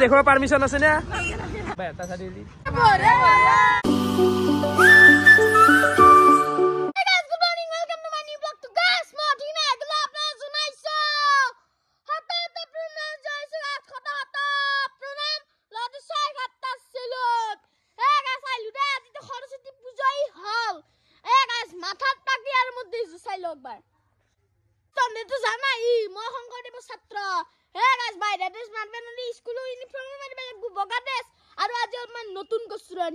দেখো পাৰমিশন আছে না বেটা সাদি দি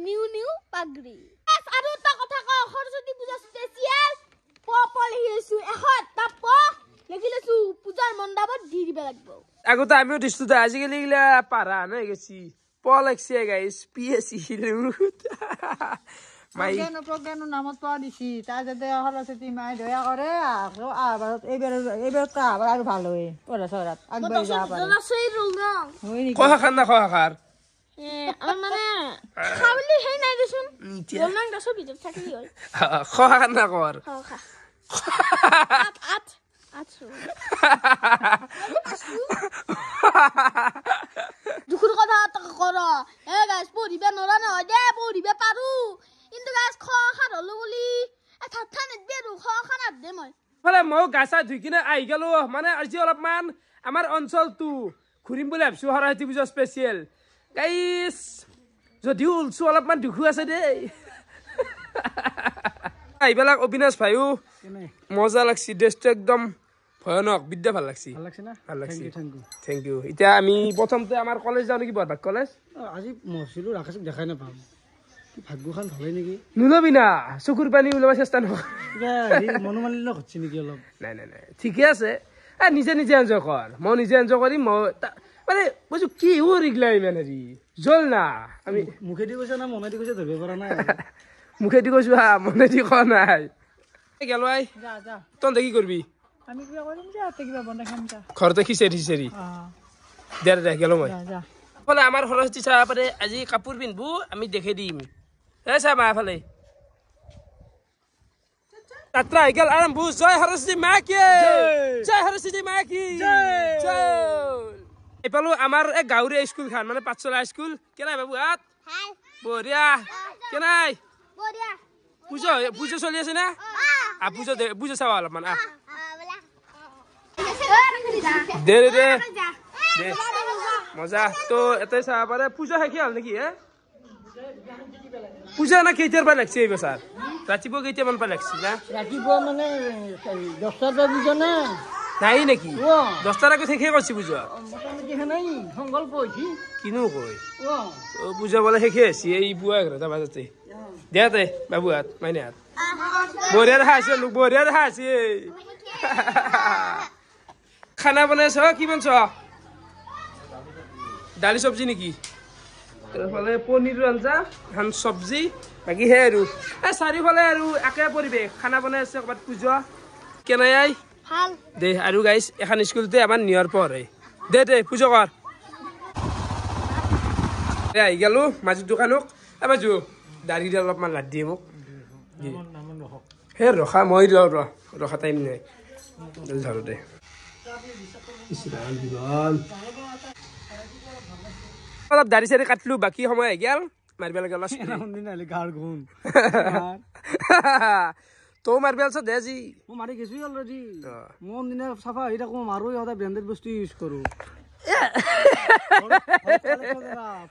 নিউ নিউ পাগড়ি আৰু এটা কথা ক সৰস্বতী পূজা স্পেশাল পপল হিসু এখন তাপ লেখিলেছু পূজাৰ মণ্ডপত দি দিব লাগিব আগতে আমিও দিছু তো আজিকালি গিলা পারা না গেছি পল এক্সি গাইস পিএসি মাই প্রজ্ঞান নামত পা দিছি তা যাতে সরস্বতী মাই দয়া কৰে আৰু এইবাৰ তা আৰু ভাল হয় পড়া সরাত আগবাই যা পারে জলাশয় রঙ হয় নি কোহা খান না কোহা খার মানে খাবলি হেই নাই দেচোন বলনাং দাসো ভিতর থাকি হয় কোহা খান না কর খা আট দুখুর কথা কর এ গাছ পড়িবে নরা নহয় দে পড়িবে পারু কিন্তু গাছ খার হলো বলি থাথা নেদবে রু খানাত দে মই ফলে মই গাছা ধুই কিনে আহি গেলো মানে আজি অলপমান আমাৰ অঞ্চলটো ঘুৰিম বুলি ভাবিছো সৰস্বতী পূজা স্পেচিয়েল গাইস যদিও উলছো অলপমান দুখু আছে দেই এইবিলাক অবিনাশ ভাইও মজা লাগছি ড্ৰেছটো একদম ভয়ানক বিদ্যা ভাল লাগছি ভাল লাগছি থ্যাংক ইউ এতিয়া আমি প্ৰথমতে আমাৰ কলেজ যাওঁ নেকি বৰবাগ কলেজ আজি মছিলো ৰাকেশক দেখাই না পাম ভাগ্যখান ভালে নেকি নুলবি না চকুৰ পানী ওলাব চেষ্টা নকৰ মনোমালিন্য হচ্ছে নেকি অলপ নাই নাই নাই ঠিকে আছে নিজে নিজে এনজয় কৰ মই নিজে এনজয় কৰিম মই মানে বুঝু কি ৰিগলা ইমান হেৰি জল না আমি মুখেদি কৈছে না মনেদি কৈছে ধৰিব পৰা নাই মুখেদি কৈছো হা মনেদি কোৱা নাই গেল আই যা যা তই কি কৰবি আমি কিবা কৰিম যা তে কিবা বনাই খাম যা ঘৰতে খিচেৰি দে দে গেল মই যা যা ফলে আমাৰ সৰস্বতী চাহ পাৰে আজি কাপোৰ পিন্ধবো আমি দেখে দিম এ চাহ মা ফালে যাত্ৰা হৈ গেল আৰম্ভ জয় সৰস্বতী মা কি জয় সৰস্বতী মা কি জয় এপালো আমাৰ এক গাঁৱৰীয়া স্কুল খান মানে পাঠশালা স্কুল কেনাই বাবু হাত বঢ়িয়া কেনাই বঢ়িয়া পুজো চলি আছে না পুজো চাবা অলপমান দে দে দে দে মজা তো এটাই চাব পাৰে পূজা শেষে হ'ল নেকি হে পূজা না কেইটাৰ পৰা লাগছে এই বছৰ ৰাতিপুৱা কেইটামান পৰা লাগছে না ৰাতিপুৱা মানে 10টাৰ পৰা পূজা না নাই নেকি 10টাৰ আগত শেষে কৰিছে পূজা মোটামুটি নাই সংকল্প হৈছি কিনো কয় পূজা বোলে শেষে হৈছে এই পুৱা 11টা বজাতে দে দে বাবু হাত মাইনে হাত বঢ়িয়া দেখা আছে লোক বঢ়িয়া দেখা আছে খানা বনাইছ কি বনছ দালি চব্জি নেকি তাৰফালে পনীৰৰ আঞ্জা ধান চব্জি বাকী হে আৰু চাৰিওফালে আৰু একে পৰিৱেশ খানা বনাই আছে ক'ৰবাত পূজা কেনাই আই ভাল দে আৰু গাইছ এখন স্কুলতে আমাৰ নিয়াৰ পঢ়ে দে দে পূজা কৰ আহি গেলো মাজুৰ দোকানক বাজু দাড়ি অলপমান লাদ দিয়ে মোক হে ৰখা মই ৰখা টাইম নাই ধৰো দে অলপ দাড়ি চাড়ি কাটলো বাকী সময় আহি গেল মাৰিব লাগে তো মাৰিব আছ দে যি মই মাৰি গেছো অলৰেডি মই দিনে চাফা হৈ থাকো মাৰো সদায় ব্ৰেণ্ডেড বস্তু ইউজ কৰো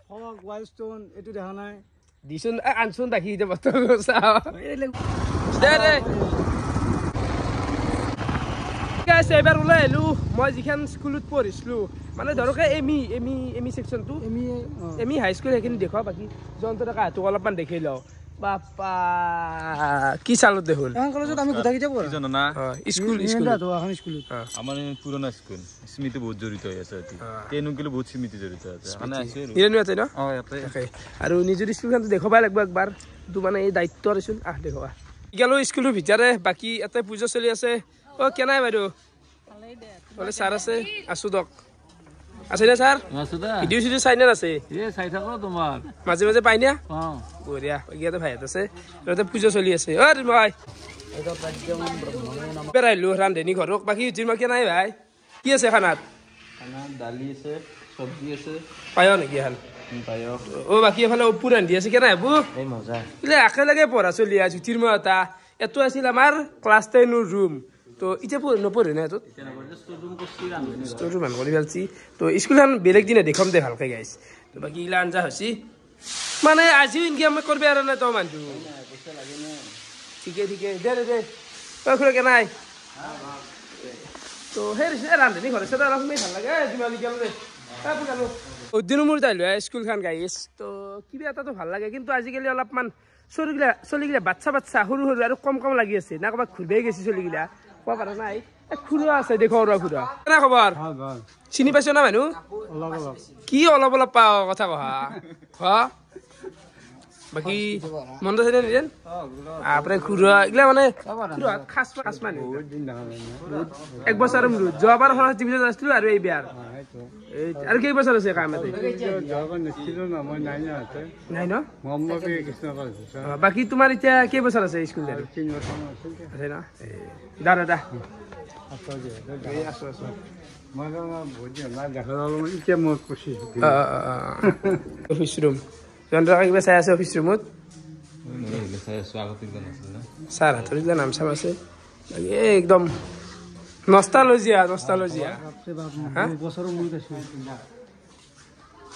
ফগ ৱাইল্ডষ্টোন এইটো দেখা নাই দিছোন আনছোন বাকী বস্তু দে দে এবাৰ ওলাই আহিলো মই যিখন স্কুলত পঢ়িছিলো মানে ধৰক এমি সেকশনটো এমি হাই স্কুল সেইখিনি দেখুৱা বাকী যন্ত্ৰ কাহটোক অলপমান দেখি লওঁ বাপা কি চালো দেখোন এখন কলেজত আমি গোটা কিটা পঢ়া জানো না স্কুল এখন স্কুলত আমাৰ পুৰণা স্কুল স্মৃতি বহুত জড়িত হৈ আছে তেনেকুৱালৈ বহুত স্মৃতি জড়িত আছে মানে আছে হিৰণী আছে ন ইয়াতে আৰু নিজৰ স্কুলখনটো দেখুৱাই লাগিব একবাৰ তো মানে এই দায়িত্ব দিছিল দেখুৱা গেলো স্কুলৰ ভিতৰে বাকী এটা পূজা চলি আছে কেনাই বাইদেউ বলে ছাৰ আছে আছো দক আছে না ছাৰ ভিডিঅ' চিডিঅ' চাই না আছে চাই থাকো তোমাৰ মাজে মাজে পাই না বঢ়িয়া ইয়াতে ভাইত আছে তাতে পূজা চলি আছে মই আহিলো ৰান্ধনী ঘৰক বাকী মই কেনাই ভাই কি আছে খানাত দালি আছে চব্জি আছে পায় নেকি এখন পায়স অ' বাকী এফালে অপুৰ ৰান্ধি আছে কেনে হ'ব এই মজা বোলে একেলগে পঢ়া চলি আছে জ্যোতিৰ্ময় এটা এইটো আছিল আমাৰ ক্লাছ 10ৰ ৰুম তো এতিয়া নপঢ়ে না এইটোত ষ্ট'ৰ ৰুম কৰি ভালছি তো স্কুলখন বেলেগ দিনা দেখাম দে ভালকৈ গাইছ তো বাকী এইগিলা আঞ্জা হৈছে মানে আজিও ইনকাম কৰিব আৰু নাই তই মানুহটো ঠিকে দে তই খুৰা কেনাই তো সেই ৰান্ধনি ঘৰ আছে অলপ সোমাই ভাল লাগে যিমান গেল দে দিনো মোৰ তাই লৈ স্কুলখন গাইছ তো কিবা এটাতো ভাল লাগে কিন্তু আজিকালি অলপমান চলিগিলা বাচ্চা সৰু আৰু কম লাগি আছে না ক'ৰবাত ঘূৰিবই গৈছে চলিগিলা কোৱা পাৰা নাই খুৰা আছে দেখো খুৰা কেনে খবৰ চিনি পাইছ না মানুহ কি অলপ পাওঁ কথা কহা বাকী মনত আছে নে নিজেন আপোনাৰ খুৰা এইগিলা মানে খাচ মানুহ 1 বছৰ যোৱাবাৰ সৰস্বতী পূজাত আছিলো আৰু এই বিয়াৰ আৰু কেইবছৰ আছে কাম নাই ন বাকী তোমাৰ এতিয়া কেইবছৰ আছে স্কুল আছে ন দাদা অফিচ ৰুম কিবা চাই আছে অফিচ ৰুমত ছাৰ হাতৰ এইগিলা নাম চাম আছে একদম নষ্টালজিয়া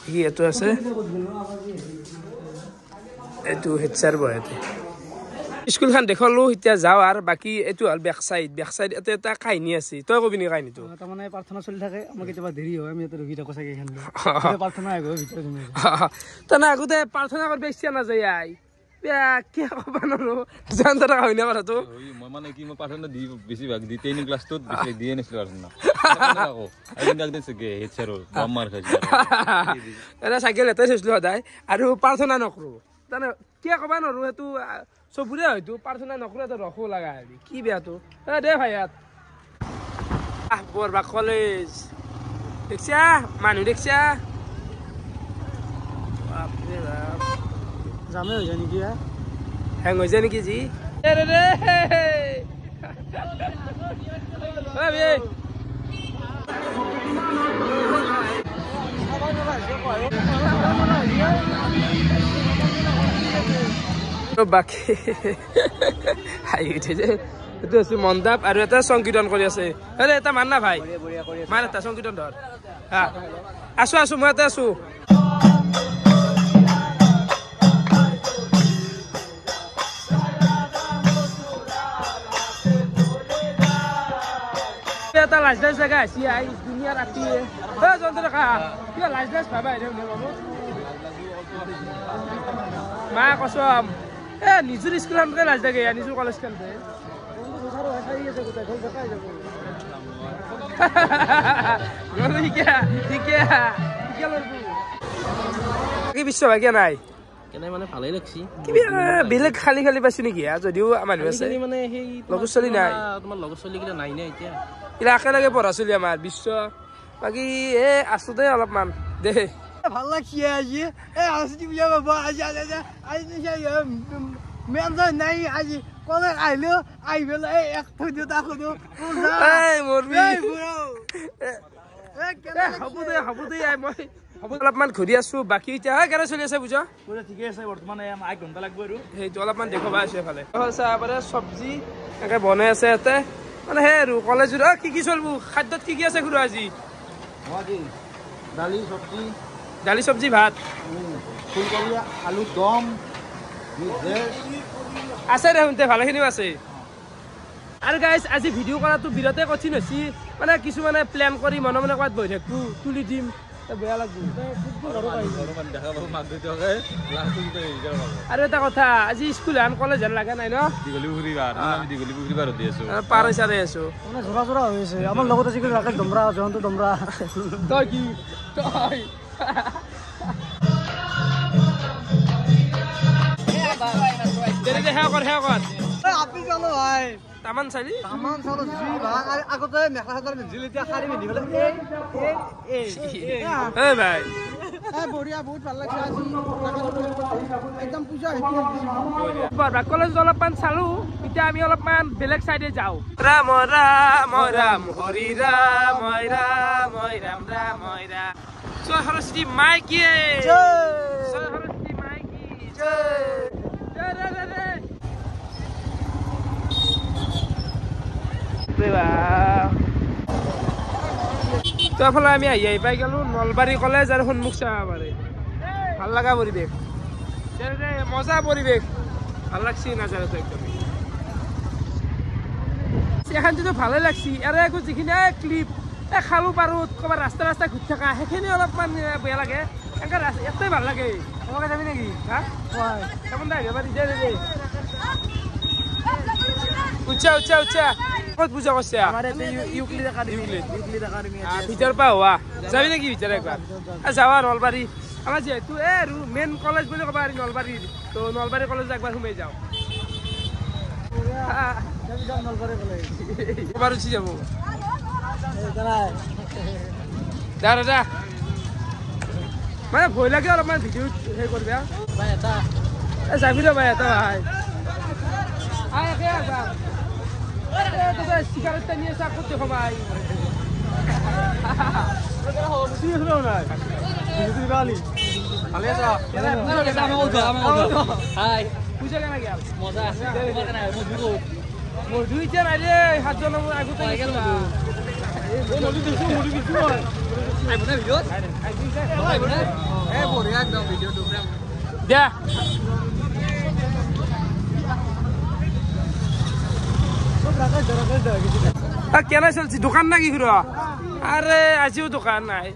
কি এইটো আছে এইটো হেড ছাৰ বহে স্কুলখন দেখালো এতিয়া যাওঁ আৰু বাকী এইটো হ'ল বেক চাইড ইয়াতে এটা কাহিনী আছে তই কবি নি কাহিনীটো তাৰমানে প্ৰাৰ্থনা চলি থাকে আমাৰ কেতিয়াবা দেৰি হয় আমি ইয়াতে ৰখি থাকো চাগে প্ৰাৰ্থনা তেনে আগতে প্ৰাৰ্থনা কৰিব ইচ্ছা নাযায় কিয় ক'ব নোৱাৰো জান তৰা হয় না কথাটো মই মানে কি মই প্ৰাৰ্থনা দি বেছিভাগ দি 10 ক্লাছটোত বেছি দিয়ে নাছিলো প্ৰাৰ্থনা চাইকেল এটাই চাইছিলো সদায় আৰু প্ৰাৰ্থনা নকৰো তাৰমানে কিয় ক'ব নোৱাৰো সেইটো চবৰে হয়তো প্ৰাৰ্থনা নকৰে তো ৰখো লগা কি বেয়াটো দে ভাই ইয়াত বৰবাগ কলেজ দেখছা মানুহ দেখছা জামে হৈ যায় নেকি হেং হৈ যায় নেকি যি বাকী হাঁহি উঠিছে এইটো আছো মণ্ডপ আৰু এটা সংকীৰ্তন কৰি আছে এটা মান না ভাই মান এটা সংকীৰ্তন ধৰ হা আছো মই এটা আছো এটা লাজ জেগা আছে দুনিয়া ৰাতিয়ে যন্ত্ৰ কিবা লাজ ভাবা মা কচম নিজৰ স্কুলখনকে লাজ লাগে নিজৰ কলেজখনতে বিশ্বভাগীয়া নাই মানে ভালেই লাগছি বেলেগ খালি পাইছো নেকি যদিও মানুহ আছে মানে সেই লগৰ চলি নাই তোমাৰ লগৰ চলি গিলা নাই নে এতিয়া এইলা একেলগে পঢ়া চলি আমাৰ বিশ্ব বাকী আছো দে অলপমান দে ভাল লাগছে আজি সৰস্বতী পূজা কৰিব আজি মেন নাই আজি কলে আহিলো আহি পেলাই এক থৈ দিওঁ তাক সুধো হ'ব দে মই অলপমান ঘূৰি আছো বাকী এতিয়া কেনে চলি আছে বুজা ঠিকে আছে বৰ্তমান 1 ঘণ্টা লাগব আৰু সেইটো অলপমান দেখুৱাবা আছে এফালে চব্জি এনেকে বনাই আছে ইয়াতে মানে সেই আৰু কলেজত কি চলবো খাদ্যত কি আছে ঘূৰা আজি দালি চব্জি ভাত ফুলকবি আলু দম আছে দেখোন ভালেখিনিও আছে আৰু গাইজ আজি ভিডিঅ' কৰাটো বিৰাটেই কঠিন হৈছে মানে কিছুমানে প্লেন কৰি মনে মনে ক'ৰবাত বহি থাকো তুলি দিম বেয়া লাগব আৰু এটা কথা আজি স্কুল হেন কলেজ হেন লগা নাই ন পাৰ চাৰে আছো জোৰা জোৰা হৈ আছে আমাৰ লগত আজিকালি ৰাকেশ দমৰা জয়ন্ত দমৰা তই কি তই সেৱা কৰ তামান চালি আগতে মেখেলা চাদৰ পিন্ধিছিল এতিয়া শাৰী পিন্ধি পেলাই ভাই বঢ়িয়া বহুত ভাল লাগিছে আজি একদম পূজা কলেজ অলপমান চালো এতিয়া আমি অলপমান বেলেগ চাইডে যাওঁ ৰাম ৰাম ৰাম হৰি ৰাম ৰাম ৰাম ৰাম ৰাম জয় সৰস্বতী মাইকী জয় সৰস্বতী মাইকী জয় তাৰফালে আমি আহি পাই গলো নলবাৰী কলেজ আৰু সন্মুখ চাব পাৰে ভাল লগা পৰিৱেশ মজা পৰিৱেশ ভাল লাগছি নাজাৰতো একদম এখানটো ভালে লাগছি আৰু একো যিখিনি ক্লিপ খালো পাৰোঁ ক'ৰবাত ৰাস্তা ঘূৰি থকা সেইখিনি অলপমান বেয়া লাগে এনেকৈ এটাই ভাল লাগে তোমাকে যাবি নেকি হা কেমন দে আহিব পাৰি দে উচ্চা ক'ত পূজা কৰিছে ভিতৰৰ পৰা হোৱা যাবি নেকি ভিতৰত একবাৰ যাবা নলবাৰী আমাৰ যিহেতু আৰু মেইন কলেজ বুলি ক'ব পাৰি নলবাৰীৰ তো নলবাৰী কলেজ একবাৰ সোমাই যাওঁ এবাৰ উঠি যাব দাদা মানে ভয় লাগে অলপমান ভিডিঅ' সেই কৰিবি যাবি ৰ ভাই এটা ভাই চিগাৰেট টানি আছে আকৌ দেখো ভাই পূজা কেনে গেল মজা মধু এতিয়া নাই ৰে 7 জন আগতে দিয়া কেনে চলছি দোকান নাকি ঘুৰ আৰে আজিও দোকান নাই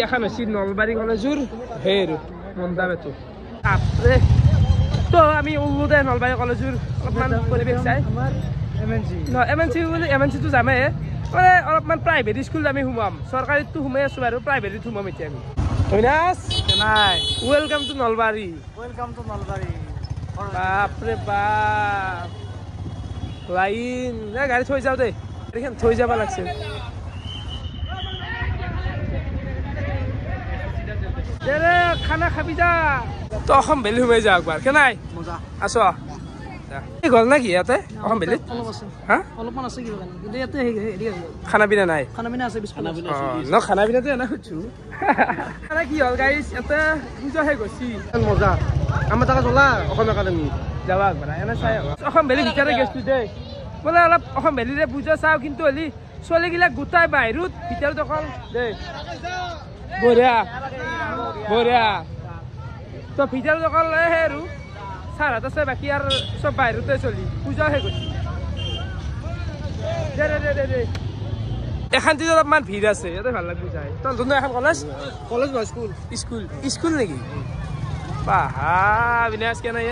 এখন হচ্ছে নলবাৰী কলেজৰ হেৰ মন্দাবেতো তো আমি ওলো দে নলবাৰী কলেজৰ অলপমান পৰিৱেশ চাই এমএনচিটো যামেই মানে অলপমান প্ৰাইভেট স্কুল আমি সোমাম চৰকাৰীতো সোমাই আছো আৰু প্ৰাইভেটত সোমাম এতিয়া আমি অবিনাশ নাই ওয়েলকাম টু নলবাৰী বাপৰে বাপ লাইন গাড়ী থৈ যাওঁ দেই গাড়ীখন থৈ যাব লাগছে খানা খাবি যা তো অসম ভেলি সোমাই যা একবাৰ কেনাই আছ গ'ল নাকি ইয়াতে অসম ভেলিত অলপমান আছে কিবা কিন্তু ইয়াতে খানা পিনা নাই খানা পিনা আছে ন খানা পিনাটো এনে সুধছো কি হ'ল গাইছ ইয়াতে পূজা শেষ গৈছি মজা আমাৰ তাকে চলা অসম একাডেমি যাবা একবাৰ এনে চাই অসম ভেলি ভিতৰে গেছটো দেই বোলে অলপ অসম ভেলিৰে পূজা চাওঁ কিন্তু হলি ছোৱালীগিলাক গোটাই বাহিৰত ভিতৰত অকল দেই বঢ়িয়া বঢ়িয়া তো ভিতৰত অকল সেই আৰু চাৰহাত আছে বাকী আৰু চব বাহিৰতে চলি পূজা শেষ গৈছে এখানটি অলপমান ভিৰ আছে ইয়াতে ভাল লাগব যায় তহঁতৰ এখন কলেজ বা স্কুল নেকি পাহা বিনাশ কেনে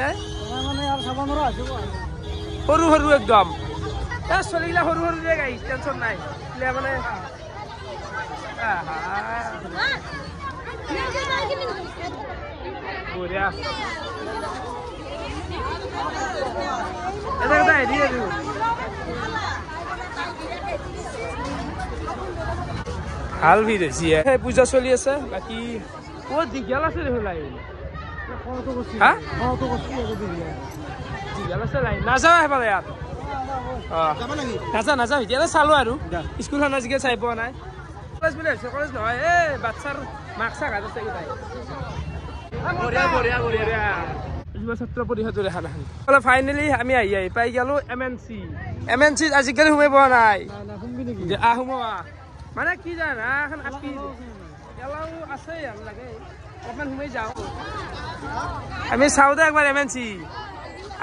সৰু সৰু একদম ছোৱালীগিলা সৰু সৰু যে গাড়ী টেনচন নাই মানে বঢ়িয়া এটা হেৰি আৰু ভাল ভিৰ হৈছে পূজা চলি আছে বাকী ক'ত দীঘল আছে দেখোন লাইন দীঘল আছে লাইন নাযাওঁ সেইফালে ইয়াত নাযাওঁ এতিয়া চালো আৰু স্কুলখন আজিকালি চাই পোৱা নাই কলেজ বুলি ভাবিছে কলেজ নহয় এই বাচ্চাৰ মাক চাক হাত আছে যুৱ ছাত্ৰ পৰিষদৰ এখন ফাইনেলি আমি আহি পাই গলো এমএনচি আজিকালি সোমাই পোৱা নাই সোমোৱা মানে কি জানা এখন আপি এলাও আছে লাগে অকমান সোমাই যাওঁ আমি চাওঁ দে একবাৰ এমএনচি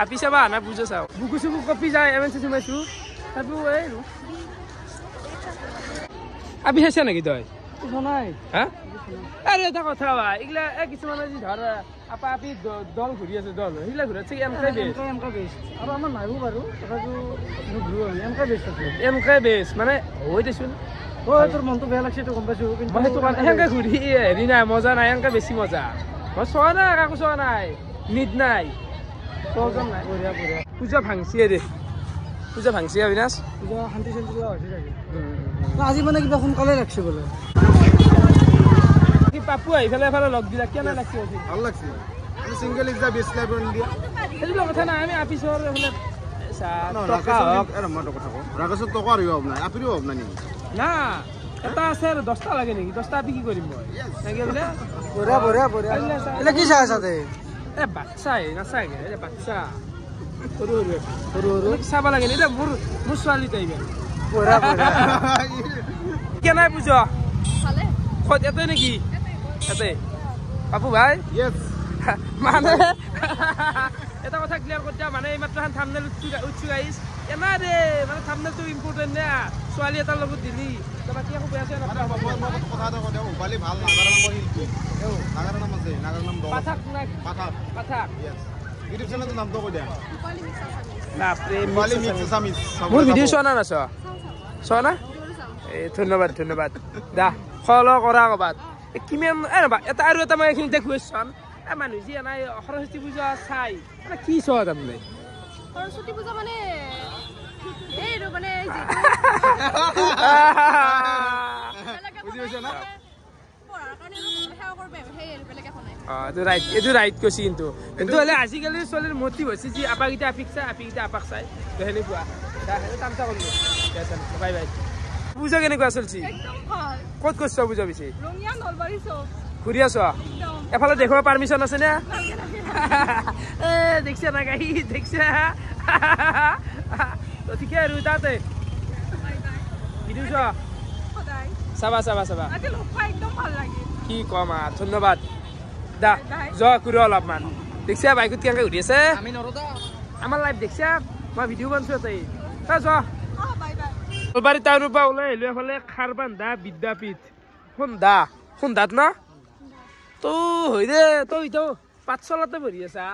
আপি চাবা না বুজা চাওঁ বুকু চুকু কপি যায় এমএনচি সোমাইছো তথাপিও এই আপি চাইছা নেকি তই নাই হা আরে এটা কথা বা এগুলা কিছুমানে যে ধর আপা আপি দল ঘুরি আছে দল সেইগুলা ঘুরে আছে এমকে বেস্ট আৰু আমাৰ নাইও বাৰু তথাপিও এমকে বেস্ট আছে এমকে বেস্ট মানে হৈ দেচোন তোৰ মনটো বেয়া লাগছে গম পাইছো কিন্তু সেইটো কাৰণে এনেকে ঘূৰি হেৰি নাই মজা নাই এনেকে বেছি মজা মই চোৱা নাই কাকো চোৱা নাই নিদ নাই প্ৰয়োজন নাই পূজা ভাঙছি দে পূজা ভাঙছি অবিনাশ শান্তি শান্তি হৈছে থাকে আজি মানে কিবা সোনকালে ৰাখছে বোলে কি পাপু আহি পেলাই এফালে লগ দিলা কেনে লাগছে ভাল লাগছে আমি single is the best life on India সেইটো কথা নাই আমি আপিছৰ এফালে টকা হওক এৰ মই কথা কওঁ ৰাগছত টকা আৰু হ'ব নাই আপিৰো হ'ব নাই না এটা আছে আৰু 10টা লাগে নেকি 10টা আপি কি কৰিম মই নাকি বোলে বঢ়িয়া বঢ়িয়া বঢ়িয়া এলে কি চাই আছা তে এ বাচ্চাই নাচাগে এ বাচ্চা সৰু চাব লাগে নি মোৰ ছোৱালী টাইপ বঢ়িয়া বঢ়িয়া কেনাই পুজা খত এতে নেকি এতে পাপু ভাই ইয়েস মানে এটা কথা ক্লিয়াৰ কৰি দিয়া মানে এইমাত্ৰ থাম্বনেল উঠছো গাইছ এনা ৰে মানে থাম্বনেলটো ইম্পৰ্টেণ্ট না ছোৱালী এটাৰ লগত দিলি বাকী একো বেয়া চেয়া নকৰা কথা এটা কৈ দিওঁ উপালি ভাল নাগাৰা নাম শিল্পী নাগাৰা নাম আছে নাগাৰা নাম পাঠাক নাই পাঠাক পাঠাক ইউটিউব চেনেলটোৰ নামটো কৈ দিয়া বাপৰে উপালি মিক্স আছামিজ মোৰ ভিডিঅ' চোৱা না নাচোৱা চোৱা না এই ধন্যবাদ ধন্যবাদ দা ফল' কৰা ক'ৰবাত কিমান ৰ'বা এটা আৰু এটা মই এইখিনিতে কুৱেশ্যন মানুহ যি এনাই সৰস্বতী পূজা চাই মানে কি চোৱা তাৰমানে সৰস্বতী পূজা মানে এইটো মানে বুজি পাইছা না এইটো ৰাইট কৈছে কিন্তু হ'লে আজিকালি ছোৱালীৰ মটিভ হৈছে যি আপাকেইটা আপিক চাই আপিকেইটা আপাক চাই সেনেকুৱা তামচা কৰিলোঁ বাই বাই পূজা কেনেকুৱা চলছি ক'ত কৈছ পূজা পিছে ঘূৰি আছ এফালে দেখুৱাব পাৰ্মিশ্যন আছে নে এ দেখিছা না গাই দেখিছা ঠিকে আৰু তাতে ভিডিঅ' চোৱা চাবা চাবা চাবা কি কম আৰু ধন্যবাদ দা যোৱা ঘূৰো অলপমান দেখিছা বাইকত কেনেকৈ ঘূৰি আছে আমাৰ লাইভ দেখিছা মই ভিডিঅ' বনাইছোঁ তাই যোৱা নলবাৰী টাউনৰ পৰা ওলাই আহিলোঁ এফালে খাৰবান্ধা বিদ্যাপীঠ সুন্দাত ন তো হৈ দে তই ইটো পাঠশালাতে পঢ়ি আছা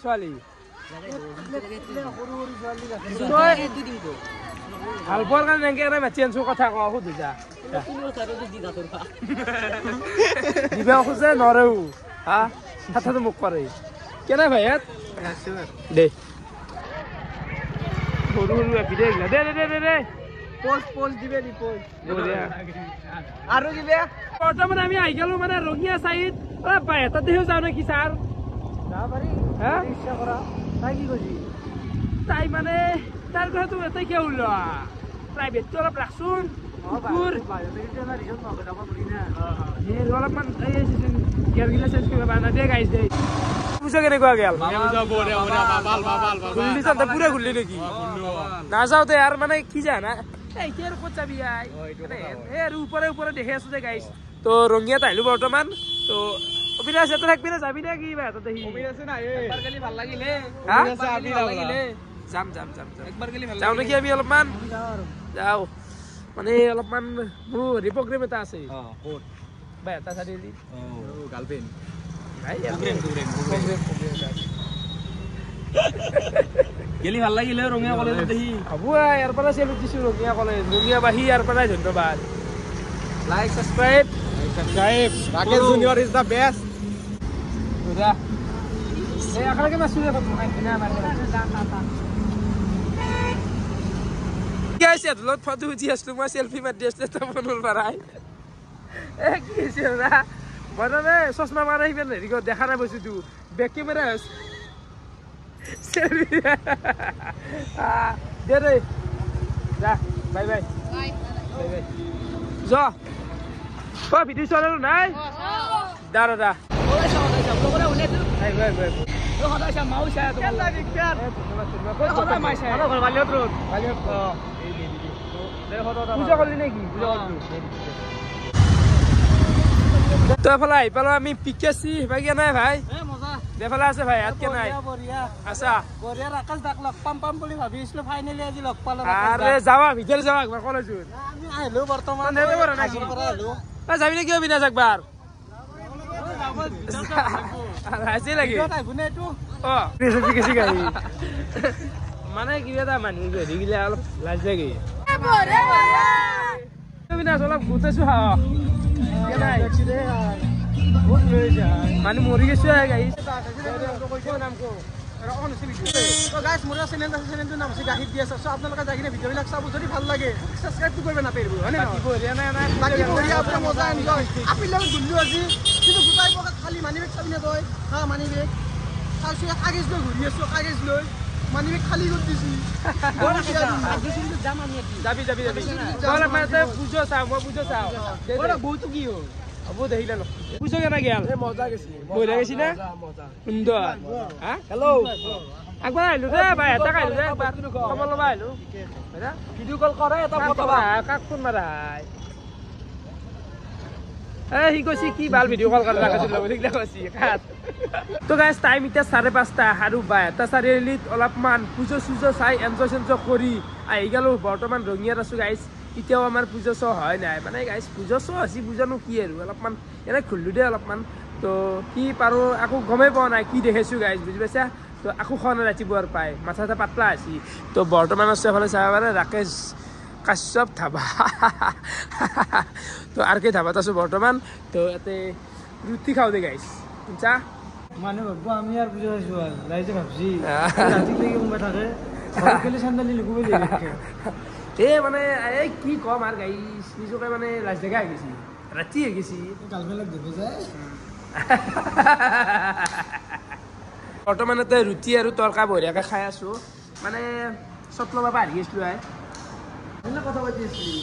ছোৱালী ভাল পোৱাৰ কাৰণে এনেকৈ এটা মাতি আনিছোঁ কথা কওঁ সুধি যা দিবা খোজে নৰেও হা কথাটো মোক কৰে কেনে ভাই ইয়াত দে সৰু সৰু আপি দে দে দে দে দে পোষ্ট দিবে নি পোষ্ট আৰু কিবা বৰ্তমান আমি আহি গ'লো মানে ৰঙিয়া চাইড পাই এটা দেহ যাওঁ নেকি ছাৰ ইচ্ছা কৰা তাই কি কৈছি তাই মানে তাৰ কথাটো এটাই কিয় ওলোৱা প্ৰাইভেটটো অলপ ৰাখছোন অলপমান গিয়াৰগিলা চেঞ্জ কৰিব পাৰা নাই দে গাইছ দে পূজা কেনেকুৱা গেল পুৰা ঘূৰিলি নেকি নাযাওঁতে আৰু মানে কি জানা এতিয়া আৰু ক'ত যাবি আৰু ওপৰে ওপৰে দেখি আছো দে গাইছ তো ৰঙিয়াত আহিলো বৰ্তমান তো অবিনাশ ইয়াতে থাকবি না যাবি নে কি যাম যাওঁ নেকি আমি অলপমান যাওঁ মানে অলপমান মোৰ হেৰি প্ৰগ্ৰেম এটা আছে এটা চাৰিআলি গেলি ভাল লাগিলে ৰঙিয়া কলেজত দেখি হ'ব ইয়াৰ পৰা চেলুট দিছোঁ ৰঙিয়া কলেজ ৰঙিয়াবাসী ইয়াৰ পৰাই ধন্যবাদ like subscribe Rakesh junior is the best একেলগে মাছোঁ ধুলত ফটো উঠি আছিলো মই চেল্ফি মাৰি আছিলো তই ফোনৰ পৰাই কি হৈছে না মই মানে চশমা মাৰা সিমান হেৰি দেখা নাই বস্তুটো বেক কেমেৰা দে দে যা বাই বাই যা ভিডিঅ' চোৱা নাই দা দা পূজা কৰিলি নেকি তই এফালে আহি পালো আমি পিকেছি বাকী নাই ভাই এফালে আছে ভাই ইয়াত নাই আছা আৰে যাবা ভিতৰত যাবা একবাৰ কলেজত যাবি নেকি অবিনাশ একবাৰ আজি লাগি মানে কিবা এটা মানুহ হেৰি গিলে অলপ লাজ লাগে অলপ গোটাইছো মানুহ মৰি গৈছো নাম অন হৈছে ভিডিঅ' তো গাইছ মোৰ চেনেলটোৰ নাম হৈছে গাহিৰ দিয়া আছে আপোনালোকে যাই কিনে ভিডিঅ'বিলাক চাব যদি ভাল লাগে সাবস্ক্ৰাইবটো কৰিব নাপাহৰিব হয় না বাকি বঢ়িয়া মজা এনজয় আপি লগত গুল্লু আজি কিন্তু গোটাই পকেট খালি মানি বেগ চাবি না তই হা মানি বেগ চাইছো কাগজ লৈ ঘূৰি আছো কাগজ লৈ মানি বেগ খালি কৰি দিছি যাবি নহ'লে মানে পুজো চাওঁ মই পুজো চাওঁ বহুতো কি হ'ল হ'ব দেখিলে ন পুজো কেনে গেল মজা গেছি বঢ়িয়া গৈছি না সুন্দৰ হা হেল্ল' একবাৰ আহিলো দে বাই এটা আহিলো দে একবাৰ খবৰ ল'বা আহিলো ভিডিঅ' কল কৰে এটা ফটো কাক ফোন মাৰা সি কৈছে কি ভাল ভিডিঅ' কল কৰা ৰাখিছিল সেইগিলা কৈছে কাট তো গাইজ টাইম এতিয়া 5:30 আৰু 12টা চাৰিআলিত অলপমান পুজো চুজো চাই এনজয় চেনজয় কৰি আহি গ'লো বৰ্তমান ৰঙিয়াত আছোঁ গাইজ এতিয়াও আমাৰ পুজো চ হয় নাই মানে গাইজ পুজো চ আছে পুজানো কি আৰু অলপমান এনে খুলিলোঁ দে অলপমান তো কি পাৰোঁ আকৌ গমেই পোৱা নাই কি দেখিছোঁ গাইজ বুজি পাইছা তো আকৌ খন ৰাতিপুৱাৰ পাই মাথা চাথা পাতলা আছি তো বৰ্তমান আছে এফালে চাব পাৰে ৰাকেশ কাশ্যপ ধাবা তো আর কে ধাবাত আছো বর্তমান তো এতে রুটি খাও দে গাইস বুঝছা মানুহ ভাবব আমি আর বুঝা পাইছো আর রাইজে ভাবছি রাতি লাগি মুম্বাই থাকে সকালে সান্দালি লুকুবে লাগে মানে এই কি কম আর গাইস নিজকে মানে লাজ দেখা হৈ গেছি ৰাতি হৈ গেছি গালবেলাক দেখো যায় বৰ্তমান এতে ৰুটি আৰু তৰকা বঢ়িয়াকৈ খাই আছো মানে চটল বাবা আহি গৈছিলো এনে কথা পাতি আছিলি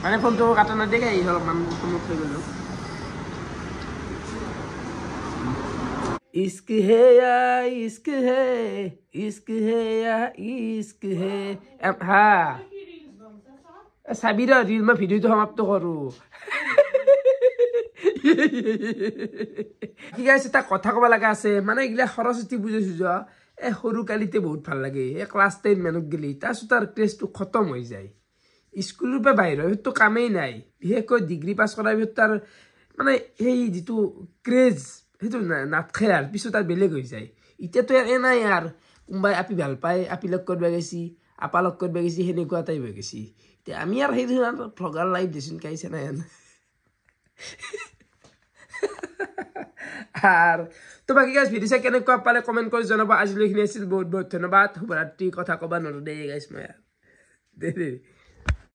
মানে ফোনটো কাটা নাদিয়ে আহি অলপমান ফোনত থৈ গ'লো इश्क है या इश्क है या इश्क है हाँ চাবিৰ ৰিল মই ভিডিঅ'টো সমাপ্ত কৰোঁ কি গাইছে এটা কথা ক'ব লগা আছে মানে এইগিলা সৰস্বতী পূজা চুজা এই সৰু কালিতে বহুত ভাল লাগে এই ক্লাছ 10 মানত গেলি তাৰপিছত তাৰ ক্ৰেজটো খতম হৈ যায় স্কুলৰ পৰা বাহিৰৰ সেইটো কামেই নাই বিশেষকৈ ডিগ্ৰী পাছ কৰাৰ পিছত তাৰ মানে সেই যিটো ক্ৰেজ সেইটো নাথাকে আৰু পিছত তাৰ বেলেগ হৈ যায় এতিয়াতো এ নাই আৰু কোনোবাই আপি ভাল পায় আপি লগ কৰিব গৈছি আপা লগ কৰিব গৈছি সেনেকুৱা টাইপ হৈ গৈছি এতিয়া আমি আৰু সেইটো ভ্লগাৰ লাইফ দেচোন কাইছে নাই আৰ তো বাকি গাইজ ভিডিও চাই কেনেকুৱা পালে কমেণ্ট কৰি জনাব আজিলৈখিনি আছিল বহুত বহুত ধন্যবাদ শুভৰাত্ৰি কথা ক'বা নৰো দেই গাইজ মই দে